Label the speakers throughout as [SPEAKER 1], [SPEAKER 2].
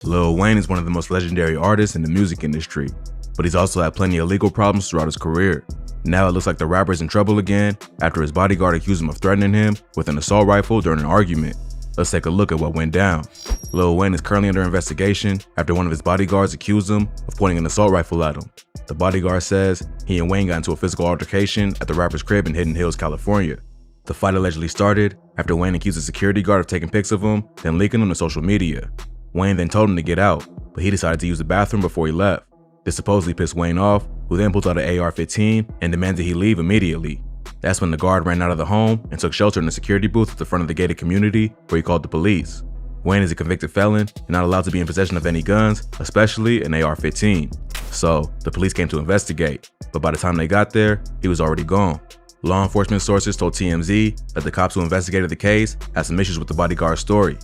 [SPEAKER 1] Lil Wayne is one of the most legendary artists in the music industry, but he's also had plenty of legal problems throughout his career. Now it looks like the rapper's in trouble again after his bodyguard accused him of threatening him with an assault rifle during an argument. Let's take a look at what went down. Lil Wayne is currently under investigation after one of his bodyguards accused him of pointing an assault rifle at him. The bodyguard says he and Wayne got into a physical altercation at the rapper's crib in Hidden Hills, California. The fight allegedly started after Wayne accused the security guard of taking pics of him, then leaking them to social media. Wayne then told him to get out, but he decided to use the bathroom before he left. This supposedly pissed Wayne off, who then pulled out an AR-15 and demanded he leave immediately. That's when the guard ran out of the home and took shelter in the security booth at the front of the gated community, where he called the police. Wayne is a convicted felon and not allowed to be in possession of any guns, especially an AR-15. So, the police came to investigate, but by the time they got there, he was already gone. Law enforcement sources told TMZ that the cops who investigated the case had some issues with the bodyguard's story.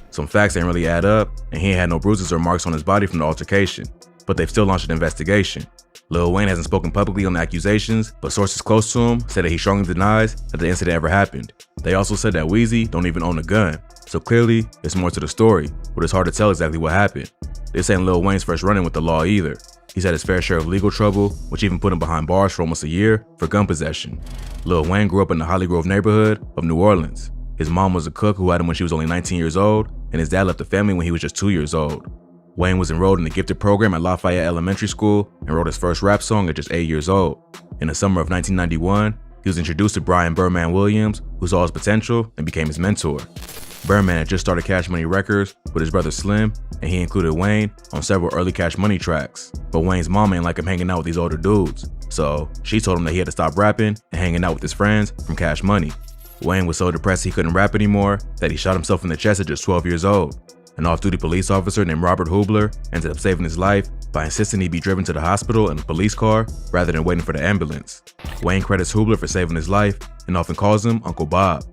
[SPEAKER 1] Some facts didn't really add up, and he ain't had no bruises or marks on his body from the altercation, but they've still launched an investigation. Lil Wayne hasn't spoken publicly on the accusations, but sources close to him said that he strongly denies that the incident ever happened. They also said that Weezy don't even own a gun, so clearly there's more to the story, but it's hard to tell exactly what happened. This ain't Lil Wayne's first run-in with the law either. He's had his fair share of legal trouble, which even put him behind bars for almost a year for gun possession. Lil Wayne grew up in the Holly Grove neighborhood of New Orleans. His mom was a cook who had him when she was only 19 years old, and his dad left the family when he was just 2 years old. Wayne was enrolled in the gifted program at Lafayette Elementary School and wrote his first rap song at just 8 years old. In the summer of 1991, he was introduced to Brian Birdman Williams, who saw his potential and became his mentor. Birdman had just started Cash Money Records with his brother Slim, and he included Wayne on several early Cash Money tracks. But Wayne's mom ain't like him hanging out with these older dudes, so she told him that he had to stop rapping and hanging out with his friends from Cash Money. Wayne was so depressed he couldn't rap anymore that he shot himself in the chest at just 12 years old. An off-duty police officer named Robert Hubler ended up saving his life by insisting he be driven to the hospital in a police car rather than waiting for the ambulance. Wayne credits Hubler for saving his life and often calls him Uncle Bob.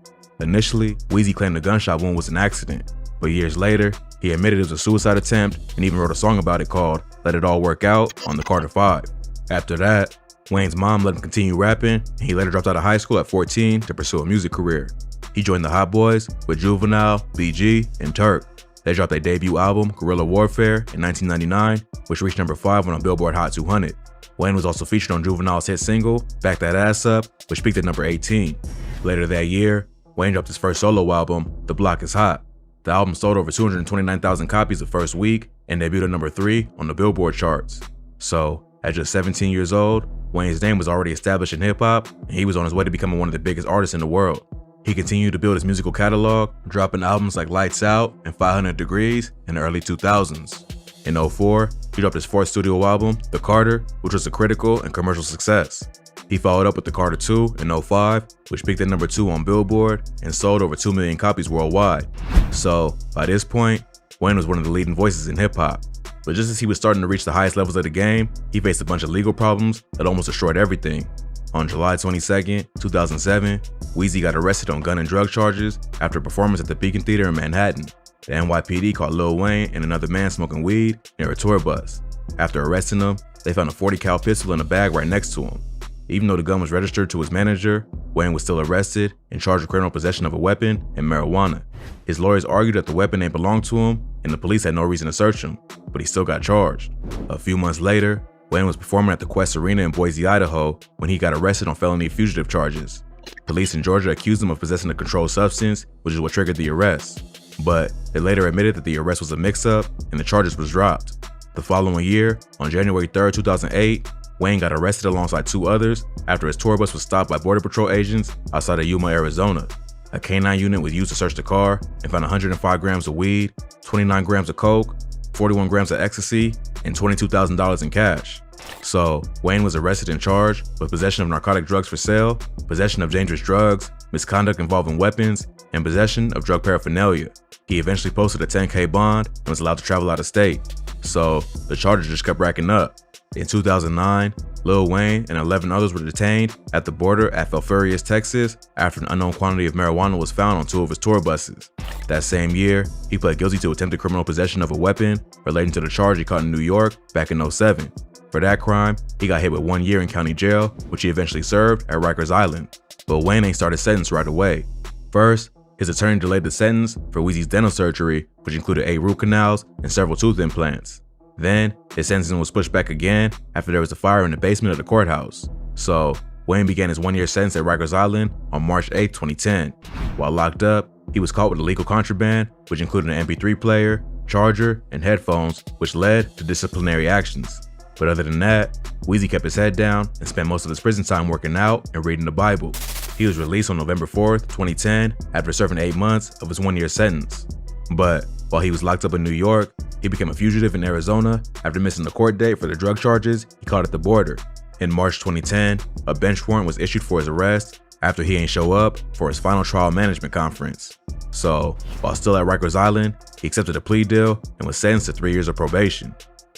[SPEAKER 1] Initially, Weezy claimed the gunshot wound was an accident, but years later, he admitted it was a suicide attempt and even wrote a song about it called Let It All Work Out on the Carter 5. After that, Wayne's mom let him continue rapping, and he later dropped out of high school at 14 to pursue a music career. He joined the Hot Boys with Juvenile, BG, and Turk. They dropped their debut album, Guerrilla Warfare, in 1999, which reached number 5 on Billboard Hot 200. Wayne was also featured on Juvenile's hit single, Back That Ass Up, which peaked at number 18. Later that year, Wayne dropped his first solo album, The Block Is Hot. The album sold over 229,000 copies the first week and debuted at number 3 on the Billboard charts. So, at just 17 years old, Wayne's name was already established in hip-hop, and he was on his way to becoming one of the biggest artists in the world. He continued to build his musical catalog, dropping albums like Lights Out and 500 Degrees in the early 2000s. In 2004, he dropped his fourth studio album, The Carter, which was a critical and commercial success. He followed up with The Carter 2 in 2005, which peaked at number 2 on Billboard and sold over 2 million copies worldwide. So, by this point, Wayne was one of the leading voices in hip-hop. But just as he was starting to reach the highest levels of the game, he faced a bunch of legal problems that almost destroyed everything. On July 22, 2007, Weezy got arrested on gun and drug charges after a performance at the Beacon Theater in Manhattan. The NYPD caught Lil Wayne and another man smoking weed near a tour bus. After arresting him, they found a .40 cal pistol in a bag right next to him. Even though the gun was registered to his manager, Wayne was still arrested and charged with criminal possession of a weapon and marijuana. His lawyers argued that the weapon didn't belong to him and the police had no reason to search him, but he still got charged. A few months later, Wayne was performing at the Quest Arena in Boise, Idaho, when he got arrested on felony fugitive charges. Police in Georgia accused him of possessing a controlled substance, which is what triggered the arrest. But they later admitted that the arrest was a mix-up and the charges was dropped. The following year, on January 3, 2008, Wayne got arrested alongside 2 others after his tour bus was stopped by Border Patrol agents outside of Yuma, Arizona. A K-9 unit was used to search the car and found 105 grams of weed, 29 grams of coke, 41 grams of ecstasy, and $22,000 in cash. So, Wayne was arrested and charged with possession of narcotic drugs for sale, possession of dangerous drugs, misconduct involving weapons, and possession of drug paraphernalia. He eventually posted a $10K bond and was allowed to travel out of state. So, the charges just kept racking up. In 2009, Lil Wayne and 11 others were detained at the border at Falfurrias, Texas, after an unknown quantity of marijuana was found on 2 of his tour buses. That same year, he pled guilty to attempted criminal possession of a weapon relating to the charge he caught in New York back in 2007. For that crime, he got hit with 1 year in county jail, which he eventually served at Rikers Island. But Wayne ain't started sentence right away. First, His attorney delayed the sentence for Weezy's dental surgery, which included 8 root canals and several tooth implants. Then, his sentencing was pushed back again after there was a fire in the basement of the courthouse. So, Wayne began his 1-year sentence at Rikers Island on March 8, 2010. While locked up, he was caught with illegal contraband, which included an MP3 player, charger, and headphones, which led to disciplinary actions. But other than that, Weezy kept his head down and spent most of his prison time working out and reading the Bible. He was released on November 4th, 2010 after serving 8 months of his 1-year sentence. But while he was locked up in New York, he became a fugitive in Arizona after missing the court date for the drug charges he caught at the border. In March 2010, a bench warrant was issued for his arrest after he ain't show up for his final trial management conference. So, while still at Rikers Island, he accepted a plea deal and was sentenced to 3 years of probation.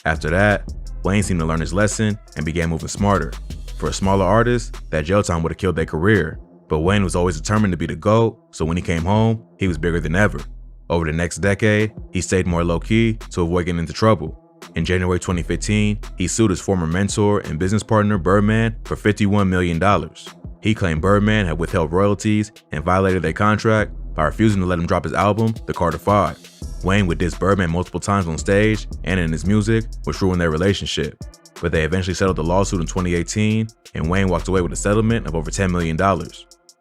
[SPEAKER 1] After that, Wayne seemed to learn his lesson and began moving smarter. For a smaller artist, that jail time would have killed their career, but Wayne was always determined to be the GOAT, so when he came home, he was bigger than ever. Over the next decade, he stayed more low-key to avoid getting into trouble. In January 2015, he sued his former mentor and business partner Birdman for $51 million. He claimed Birdman had withheld royalties and violated their contract by refusing to let him drop his album, The Carter 5. Wayne would diss Birdman multiple times on stage and in his music, which ruined their relationship. But they eventually settled the lawsuit in 2018, and Wayne walked away with a settlement of over $10 million.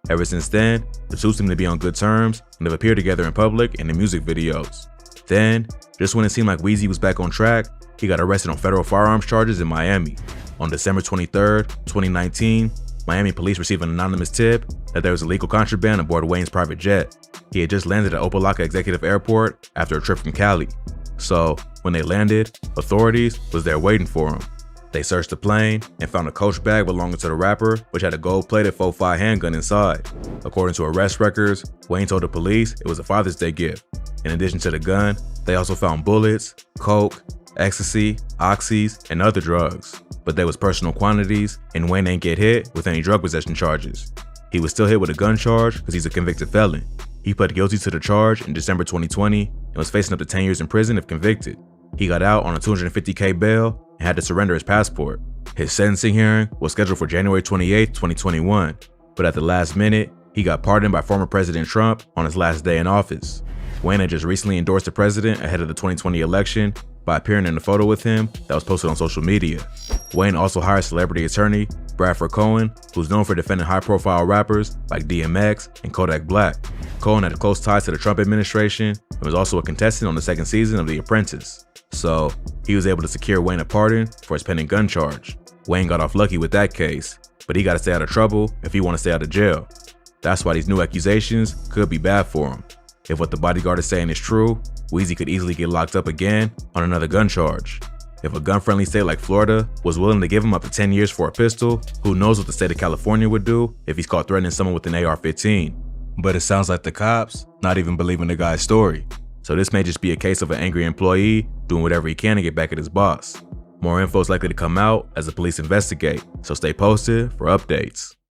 [SPEAKER 1] Ever since then, the two seem to be on good terms and have appeared together in public and in music videos. Then, just when it seemed like Weezy was back on track, he got arrested on federal firearms charges in Miami. On December 23, 2019, Miami police received an anonymous tip that there was illegal contraband aboard Wayne's private jet. He had just landed at Opa-locka Executive Airport after a trip from Cali. So, when they landed, authorities was there waiting for him. They searched the plane and found a Coach bag belonging to the rapper, which had a gold-plated 4.5 handgun inside. According to arrest records, Wayne told the police it was a Father's Day gift. In addition to the gun, they also found bullets, coke, ecstasy, oxys, and other drugs. But they was personal quantities, and Wayne ain't get hit with any drug possession charges. He was still hit with a gun charge because he's a convicted felon. He pled guilty to the charge in December 2020 and was facing up to 10 years in prison if convicted. He got out on a $250K bail and had to surrender his passport. His sentencing hearing was scheduled for January 28, 2021, but at the last minute, he got pardoned by former President Trump on his last day in office. Wayne had just recently endorsed the president ahead of the 2020 election by appearing in a photo with him that was posted on social media. Wayne also hired celebrity attorney Bradford Cohen, who's known for defending high-profile rappers like DMX and Kodak Black. Cohen had close ties to the Trump administration and was also a contestant on the second season of The Apprentice. So, he was able to secure Wayne a pardon for his pending gun charge. Wayne got off lucky with that case, but he gotta stay out of trouble if he wanna stay out of jail. That's why these new accusations could be bad for him. If what the Bodyguard is saying is true, Weezy could easily get locked up again on another gun charge. If a gun-friendly state like Florida was willing to give him up to 10 years for a pistol, who knows what the state of California would do if he's caught threatening someone with an AR-15. But it sounds like the cops not even believing the guy's story. So this may just be a case of an angry employee doing whatever he can to get back at his boss. More info is likely to come out as the police investigate, so stay posted for updates.